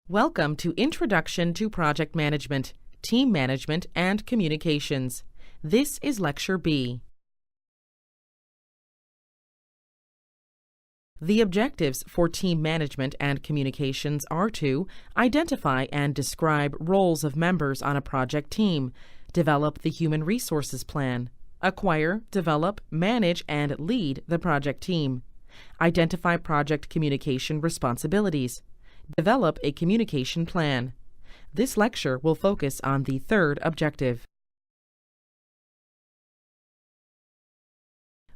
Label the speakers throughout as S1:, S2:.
S1: Welcome to Introduction to Project Management, Team Management, and Communications. This is Lecture B. The objectives for team management and communications are to identify and describe roles of members on a project team, develop the human resources plan, acquire, develop, manage, and lead the project team, identify project communication responsibilities, develop a communication plan. This lecture will focus on the third objective.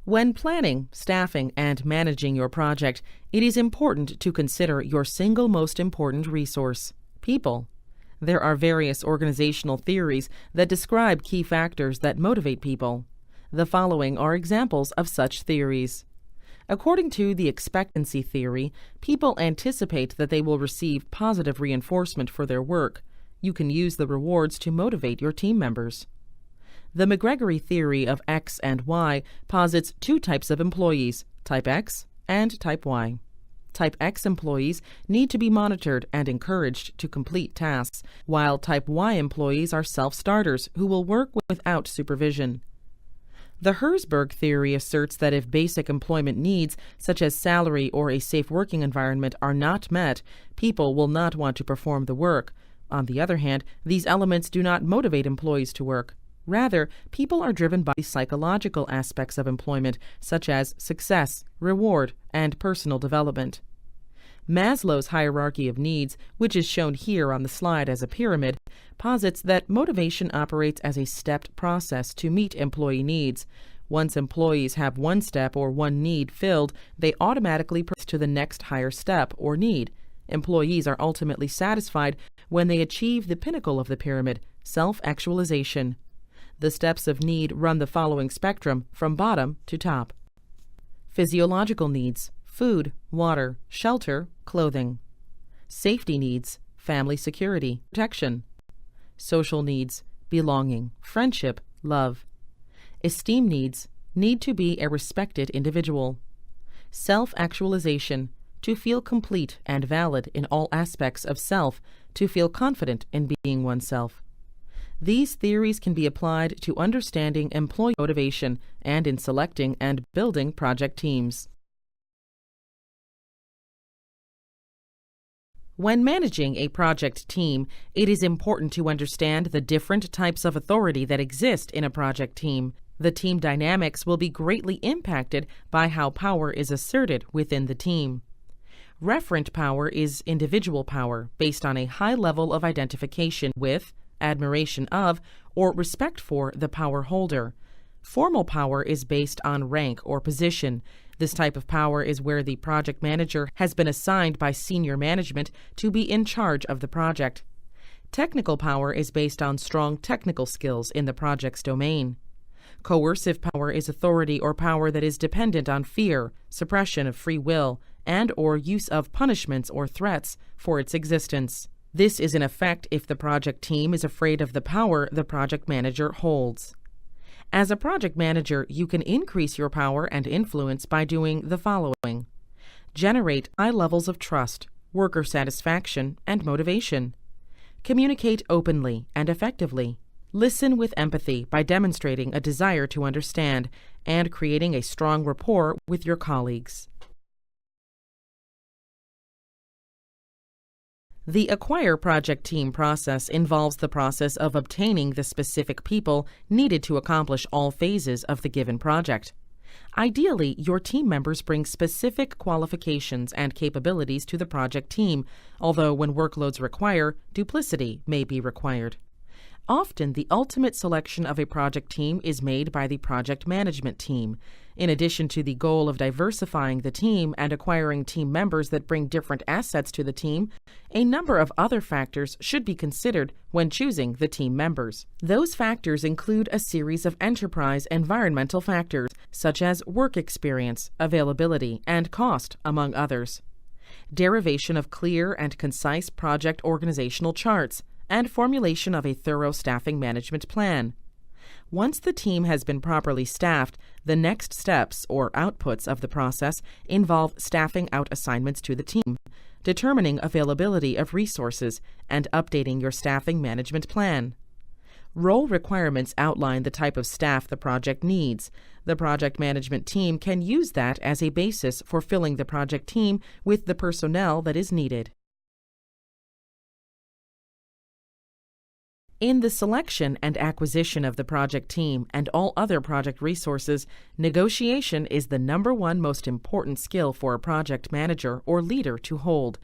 S1: When planning, staffing, and managing your project, it is important to consider your single most important resource: people. There are various organizational theories that describe key factors that motivate people. The following are examples of such theories. According to the expectancy theory, people anticipate that they will receive positive reinforcement for their work. You can use the rewards to motivate your team members. The McGregory theory of X and Y posits two types of employees, Type X and Type Y. Type X employees need to be monitored and encouraged to complete tasks, while Type Y employees are self-starters who will work without supervision. The Herzberg theory asserts that if basic employment needs, such as salary or a safe working environment, are not met, people will not want to perform the work. On the other hand, these elements do not motivate employees to work. Rather, people are driven by psychological aspects of employment, such as success, reward, and personal development. Maslow's hierarchy of needs, which is shown here on the slide as a pyramid, posits that motivation operates as a stepped process to meet employee needs. Once employees have one step or one need filled, they automatically progress to the next higher step or need. Employees are ultimately satisfied when they achieve the pinnacle of the pyramid, self-actualization. The steps of need run the following spectrum from bottom to top. Physiological needs: food, water, shelter, clothing. Safety needs: family security, protection. Social needs: belonging, friendship, love. Esteem needs: need to be a respected individual. Self-actualization: to feel complete and valid in all aspects of self, to feel confident in being oneself. These theories can be applied to understanding employee motivation and in selecting and building project teams. When managing a project team, it is important to understand the different types of authority that exist in a project team. The team dynamics will be greatly impacted by how power is asserted within the team. Referent power is individual power based on a high level of identification with, admiration of, or respect for the power holder. Formal power is based on rank or position. This type of power is where the project manager has been assigned by senior management to be in charge of the project. Technical power is based on strong technical skills in the project's domain. Coercive power is authority or power that is dependent on fear, suppression of free will, and or use of punishments or threats for its existence. This is in effect if the project team is afraid of the power the project manager holds. As a project manager, you can increase your power and influence by doing the following: generate high levels of trust, worker satisfaction, and motivation. Communicate openly and effectively. Listen with empathy by demonstrating a desire to understand and creating a strong rapport with your colleagues. The acquire project team process involves the process of obtaining the specific people needed to accomplish all phases of the given project. Ideally, your team members bring specific qualifications and capabilities to the project team, although when workloads require, duplicity may be required. Often, the ultimate selection of a project team is made by the project management team. In addition to the goal of diversifying the team and acquiring team members that bring different assets to the team, a number of other factors should be considered when choosing the team members. Those factors include a series of enterprise environmental factors, such as work experience, availability, and cost, among others. Derivation of clear and concise project organizational charts, and formulation of a thorough staffing management plan. Once the team has been properly staffed, the next steps or outputs of the process involve staffing out assignments to the team, determining availability of resources, and updating your staffing management plan. Role requirements outline the type of staff the project needs. The project management team can use that as a basis for filling the project team with the personnel that is needed. In the selection and acquisition of the project team and all other project resources, negotiation is the #1 most important skill for a project manager or leader to hold.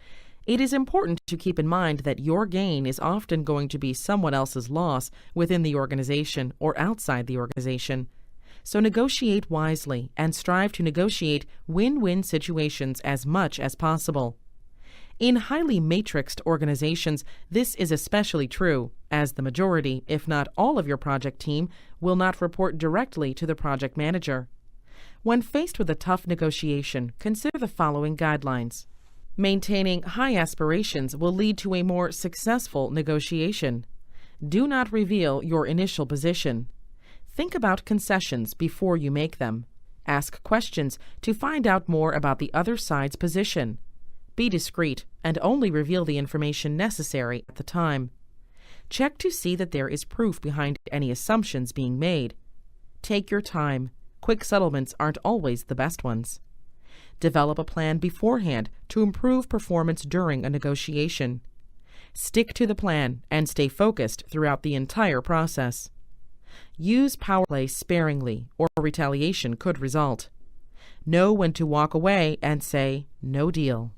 S1: It is important to keep in mind that your gain is often going to be someone else's loss within the organization or outside the organization. So negotiate wisely and strive to negotiate win-win situations as much as possible. In highly matrixed organizations, this is especially true, as the majority, if not all of your project team, will not report directly to the project manager. When faced with a tough negotiation, consider the following guidelines. Maintaining high aspirations will lead to a more successful negotiation. Do not reveal your initial position. Think about concessions before you make them. Ask questions to find out more about the other side's position. Be discreet and only reveal the information necessary at the time. Check to see that there is proof behind any assumptions being made. Take your time. Quick settlements aren't always the best ones. Develop a plan beforehand to improve performance during a negotiation. Stick to the plan and stay focused throughout the entire process. Use power play sparingly, or retaliation could result. Know when to walk away and say, "No deal."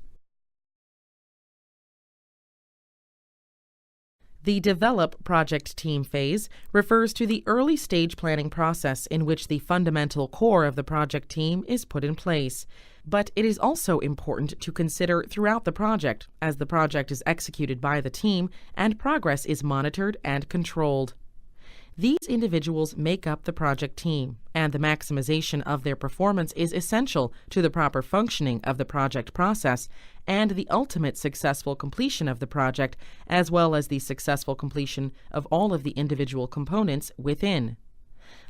S1: The develop project team phase refers to the early stage planning process in which the fundamental core of the project team is put in place. But it is also important to consider throughout the project, as the project is executed by the team and progress is monitored and controlled. These individuals make up the project team, and the maximization of their performance is essential to the proper functioning of the project process and the ultimate successful completion of the project, as well as the successful completion of all of the individual components within.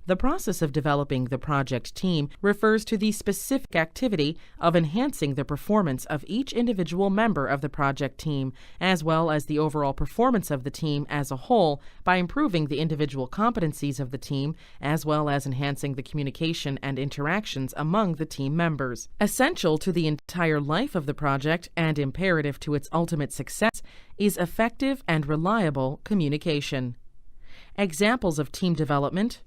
S1: The process of developing the project team refers to the specific activity of enhancing the performance of each individual member of the project team, as well as the overall performance of the team as a whole by improving the individual competencies of the team, as well as enhancing the communication and interactions among the team members. Essential to the entire life of the project and imperative to its ultimate success is effective and reliable communication. Examples of team development: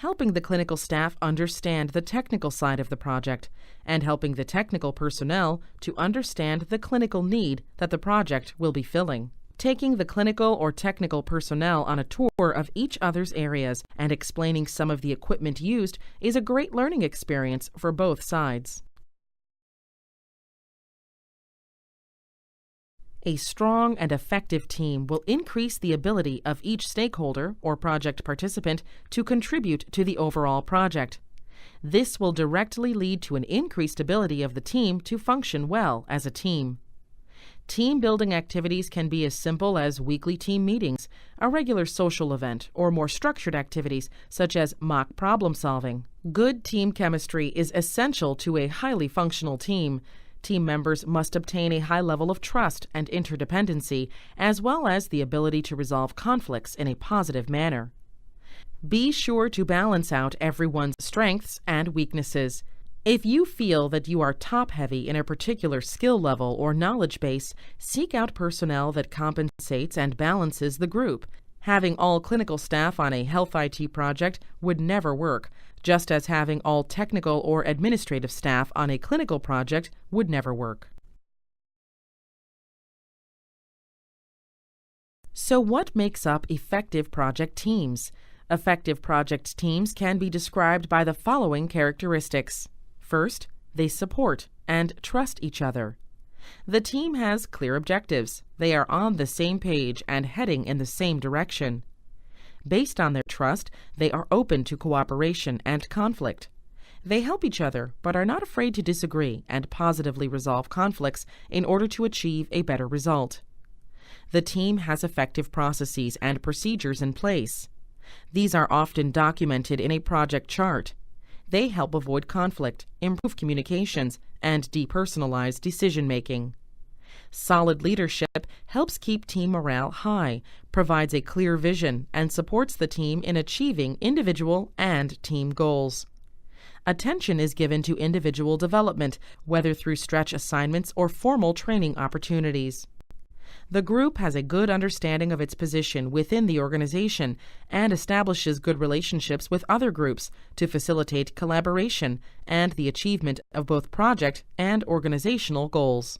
S1: helping the clinical staff understand the technical side of the project, and helping the technical personnel to understand the clinical need that the project will be filling. Taking the clinical or technical personnel on a tour of each other's areas and explaining some of the equipment used is a great learning experience for both sides. A strong and effective team will increase the ability of each stakeholder or project participant to contribute to the overall project. This will directly lead to an increased ability of the team to function well as a team. Team building activities can be as simple as weekly team meetings, a regular social event, or more structured activities such as mock problem solving. Good team chemistry is essential to a highly functional team. Team members must obtain a high level of trust and interdependency, as well as the ability to resolve conflicts in a positive manner. Be sure to balance out everyone's strengths and weaknesses. If you feel that you are top-heavy in a particular skill level or knowledge base, seek out personnel that compensates and balances the group. Having all clinical staff on a health IT project would never work, just as having all technical or administrative staff on a clinical project would never work. So what makes up effective project teams? Effective project teams can be described by the following characteristics. First, they support and trust each other. The team has clear objectives. They are on the same page and heading in the same direction. Based on their trust, they are open to cooperation and conflict. They help each other, but are not afraid to disagree and positively resolve conflicts in order to achieve a better result. The team has effective processes and procedures in place. These are often documented in a project chart. They help avoid conflict, improve communications, and depersonalize decision-making. Solid leadership helps keep team morale high, provides a clear vision, and supports the team in achieving individual and team goals. Attention is given to individual development, whether through stretch assignments or formal training opportunities. The group has a good understanding of its position within the organization and establishes good relationships with other groups to facilitate collaboration and the achievement of both project and organizational goals.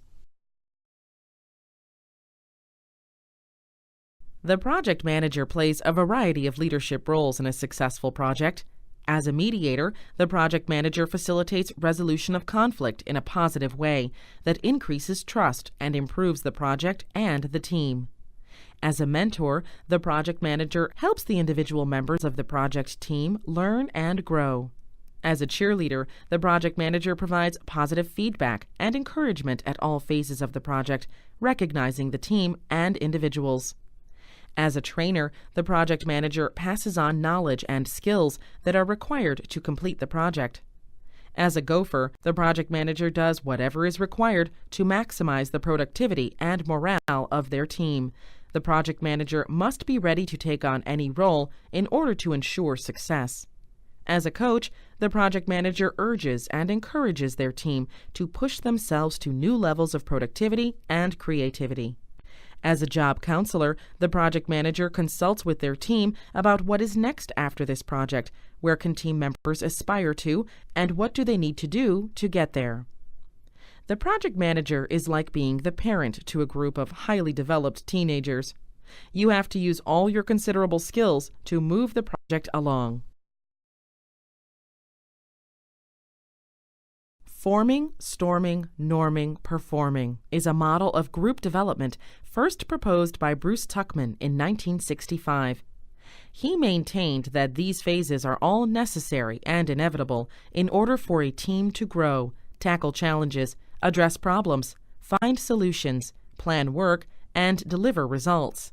S1: The project manager plays a variety of leadership roles in a successful project. As a mediator, the project manager facilitates resolution of conflict in a positive way that increases trust and improves the project and the team. As a mentor, the project manager helps the individual members of the project team learn and grow. As a cheerleader, the project manager provides positive feedback and encouragement at all phases of the project, recognizing the team and individuals. As a trainer, the project manager passes on knowledge and skills that are required to complete the project. As a gopher, the project manager does whatever is required to maximize the productivity and morale of their team. The project manager must be ready to take on any role in order to ensure success. As a coach, the project manager urges and encourages their team to push themselves to new levels of productivity and creativity. As a job counselor, the project manager consults with their team about what is next after this project, where can team members aspire to, and what do they need to do to get there. The project manager is like being the parent to a group of highly developed teenagers. You have to use all your considerable skills to move the project along. Forming, storming, norming, performing is a model of group development first proposed by Bruce Tuckman in 1965. He maintained that these phases are all necessary and inevitable in order for a team to grow, tackle challenges, address problems, find solutions, plan work, and deliver results.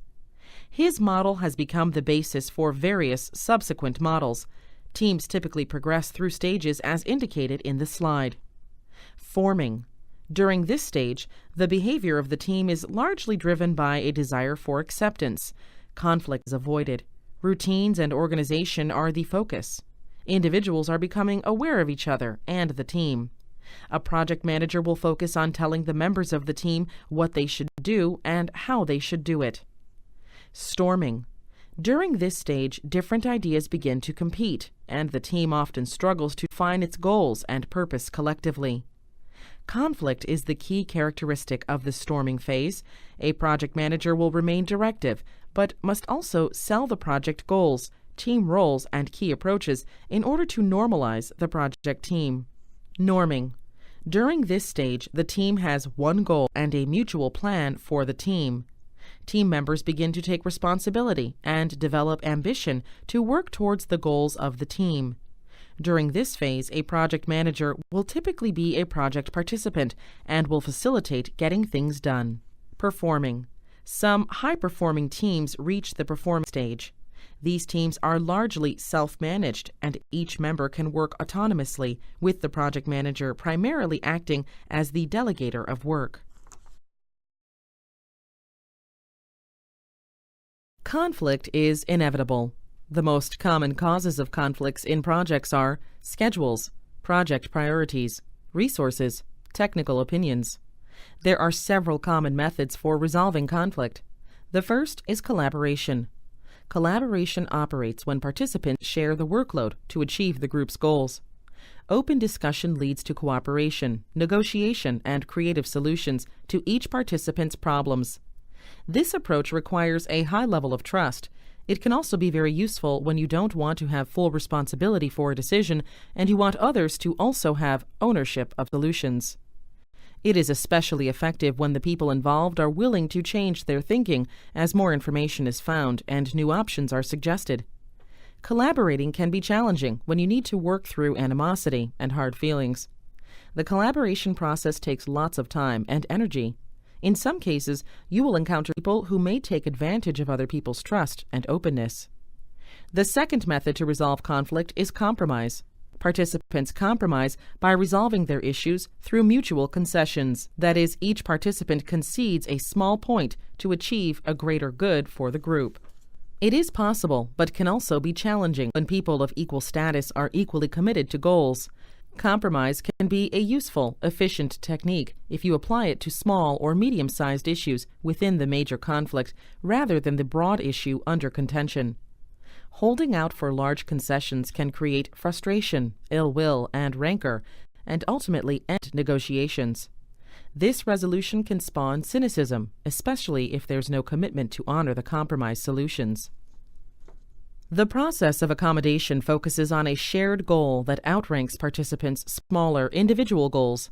S1: His model has become the basis for various subsequent models. Teams typically progress through stages as indicated in the slide. Forming. During this stage, the behavior of the team is largely driven by a desire for acceptance. Conflict is avoided. Routines and organization are the focus. Individuals are becoming aware of each other and the team. A project manager will focus on telling the members of the team what they should do and how they should do it. Storming. During this stage, different ideas begin to compete, and the team often struggles to define its goals and purpose collectively. Conflict is the key characteristic of the storming phase. A project manager will remain directive, but must also sell the project goals, team roles, and key approaches in order to normalize the project team. Norming. During this stage, the team has one goal and a mutual plan for the team. Team members begin to take responsibility and develop ambition to work towards the goals of the team. During this phase, a project manager will typically be a project participant and will facilitate getting things done. Performing. Some high-performing teams reach the performance stage. These teams are largely self-managed, and each member can work autonomously, with the project manager primarily acting as the delegator of work. Conflict is inevitable. The most common causes of conflicts in projects are schedules, project priorities, resources, technical opinions. There are several common methods for resolving conflict. The first is collaboration. Collaboration operates when participants share the workload to achieve the group's goals. Open discussion leads to cooperation, negotiation, and creative solutions to each participant's problems. This approach requires a high level of trust. It can also be very useful when you don't want to have full responsibility for a decision and you want others to also have ownership of solutions. It is especially effective when the people involved are willing to change their thinking as more information is found and new options are suggested. Collaborating can be challenging when you need to work through animosity and hard feelings. The collaboration process takes lots of time and energy. In some cases, you will encounter people who may take advantage of other people's trust and openness. The second method to resolve conflict is compromise. Participants compromise by resolving their issues through mutual concessions. That is, each participant concedes a small point to achieve a greater good for the group. It is possible, but can also be challenging when people of equal status are equally committed to goals. Compromise can be a useful, efficient technique if you apply it to small or medium-sized issues within the major conflict rather than the broad issue under contention. Holding out for large concessions can create frustration, ill will, and rancor, and ultimately end negotiations. This resolution can spawn cynicism, especially if there's no commitment to honor the compromise solutions. The process of accommodation focuses on a shared goal that outranks participants' smaller individual goals.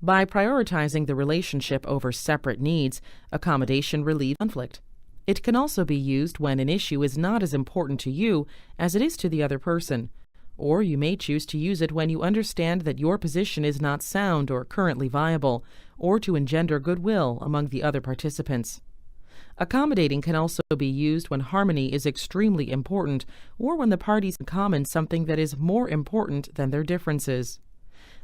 S1: By prioritizing the relationship over separate needs, accommodation relieves conflict. It can also be used when an issue is not as important to you as it is to the other person, or you may choose to use it when you understand that your position is not sound or currently viable, or to engender goodwill among the other participants. Accommodating can also be used when harmony is extremely important or when the parties have in common something that is more important than their differences.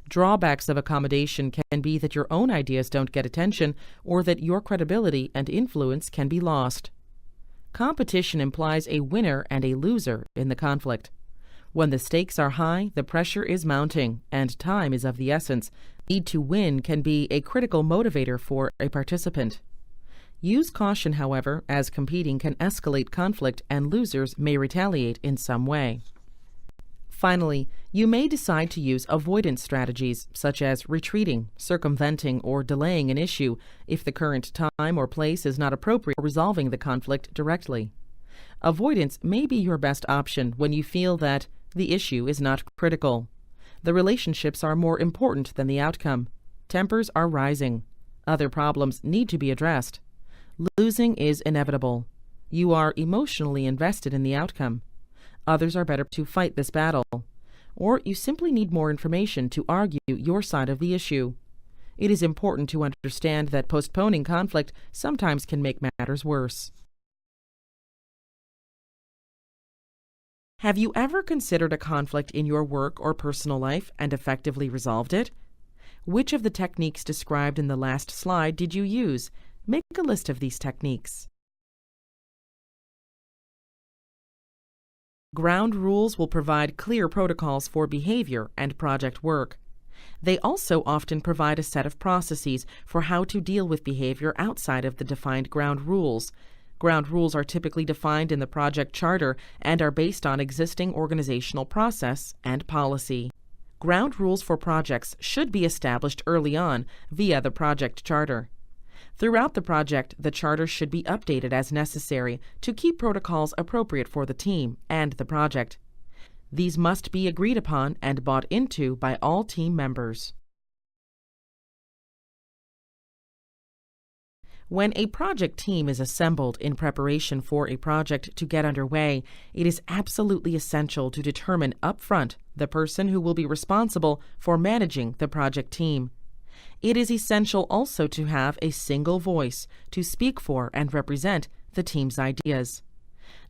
S1: Drawbacks of accommodation can be that your own ideas don't get attention or that your credibility and influence can be lost. Competition implies a winner and a loser in the conflict. When the stakes are high, the pressure is mounting, and time is of the essence. Need to win can be a critical motivator for a participant. Use caution, however, as competing can escalate conflict and losers may retaliate in some way. Finally, you may decide to use avoidance strategies such as retreating, circumventing, or delaying an issue if the current time or place is not appropriate for resolving the conflict directly. Avoidance may be your best option when you feel that the issue is not critical. The relationships are more important than the outcome. Tempers are rising. Other problems need to be addressed. Losing is inevitable. You are emotionally invested in the outcome. Others are better to fight this battle. Or you simply need more information to argue your side of the issue. It is important to understand that postponing conflict sometimes can make matters worse. Have you ever considered a conflict in your work or personal life and effectively resolved it? Which of the techniques described in the last slide did you use? Make a list of these techniques. Ground rules will provide clear protocols for behavior and project work. They also often provide a set of processes for how to deal with behavior outside of the defined ground rules. Ground rules are typically defined in the project charter and are based on existing organizational process and policy. Ground rules for projects should be established early on via the project charter. Throughout the project, the charter should be updated as necessary to keep protocols appropriate for the team and the project. These must be agreed upon and bought into by all team members. When a project team is assembled in preparation for a project to get underway, it is absolutely essential to determine upfront the person who will be responsible for managing the project team. It is essential also to have a single voice to speak for and represent the team's ideas.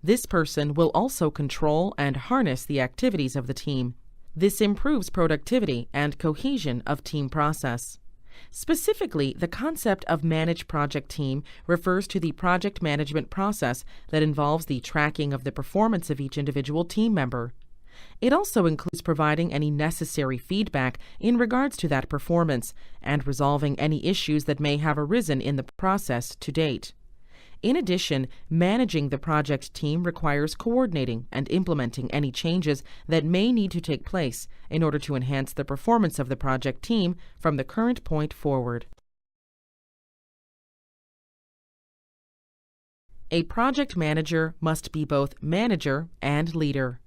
S1: This person will also control and harness the activities of the team. This improves productivity and cohesion of team process. Specifically, the concept of managed project team refers to the project management process that involves the tracking of the performance of each individual team member. It also includes providing any necessary feedback in regards to that performance and resolving any issues that may have arisen in the process to date. In addition, managing the project team requires coordinating and implementing any changes that may need to take place in order to enhance the performance of the project team from the current point forward. A project manager must be both manager and leader.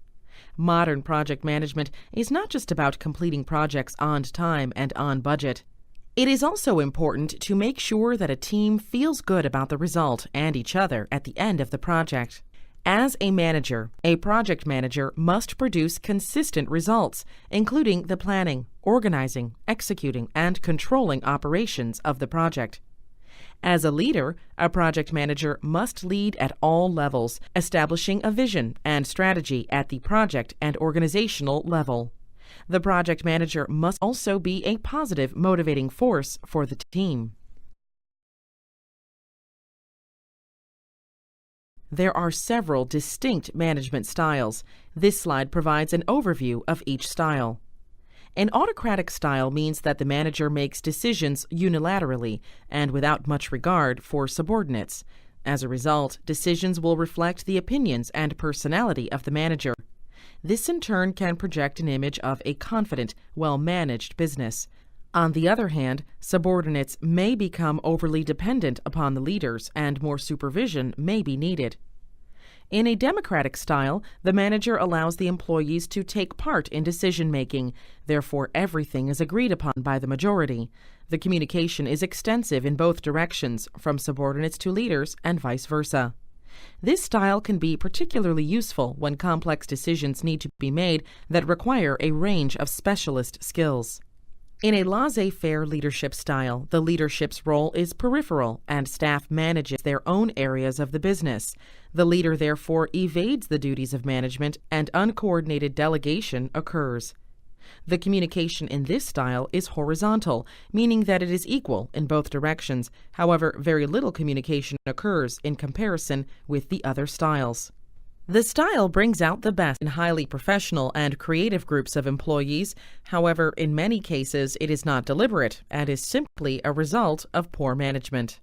S1: Modern project management is not just about completing projects on time and on budget. It is also important to make sure that a team feels good about the result and each other at the end of the project. As a manager, a project manager must produce consistent results, including the planning, organizing, executing, and controlling operations of the project. As a leader, a project manager must lead at all levels, establishing a vision and strategy at the project and organizational level. The project manager must also be a positive, motivating force for the team. There are several distinct management styles. This slide provides an overview of each style. An autocratic style means that the manager makes decisions unilaterally and without much regard for subordinates. As a result, decisions will reflect the opinions and personality of the manager. This in turn can project an image of a confident, well-managed business. On the other hand, subordinates may become overly dependent upon the leaders and more supervision may be needed. In a democratic style, the manager allows the employees to take part in decision-making. Therefore, everything is agreed upon by the majority. The communication is extensive in both directions, from subordinates to leaders and vice versa. This style can be particularly useful when complex decisions need to be made that require a range of specialist skills. In a laissez-faire leadership style, the leadership's role is peripheral and staff manages their own areas of the business. The leader therefore evades the duties of management and uncoordinated delegation occurs. The communication in this style is horizontal, meaning that it is equal in both directions. However, very little communication occurs in comparison with the other styles. The style brings out the best in highly professional and creative groups of employees. However, in many cases, it is not deliberate and is simply a result of poor management.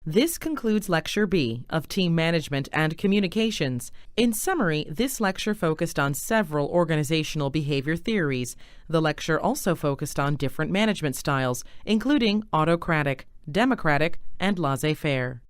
S1: This concludes Lecture B of Team Management and Communications. In summary, this lecture focused on several organizational behavior theories. The lecture also focused on different management styles, including autocratic, democratic, and laissez-faire.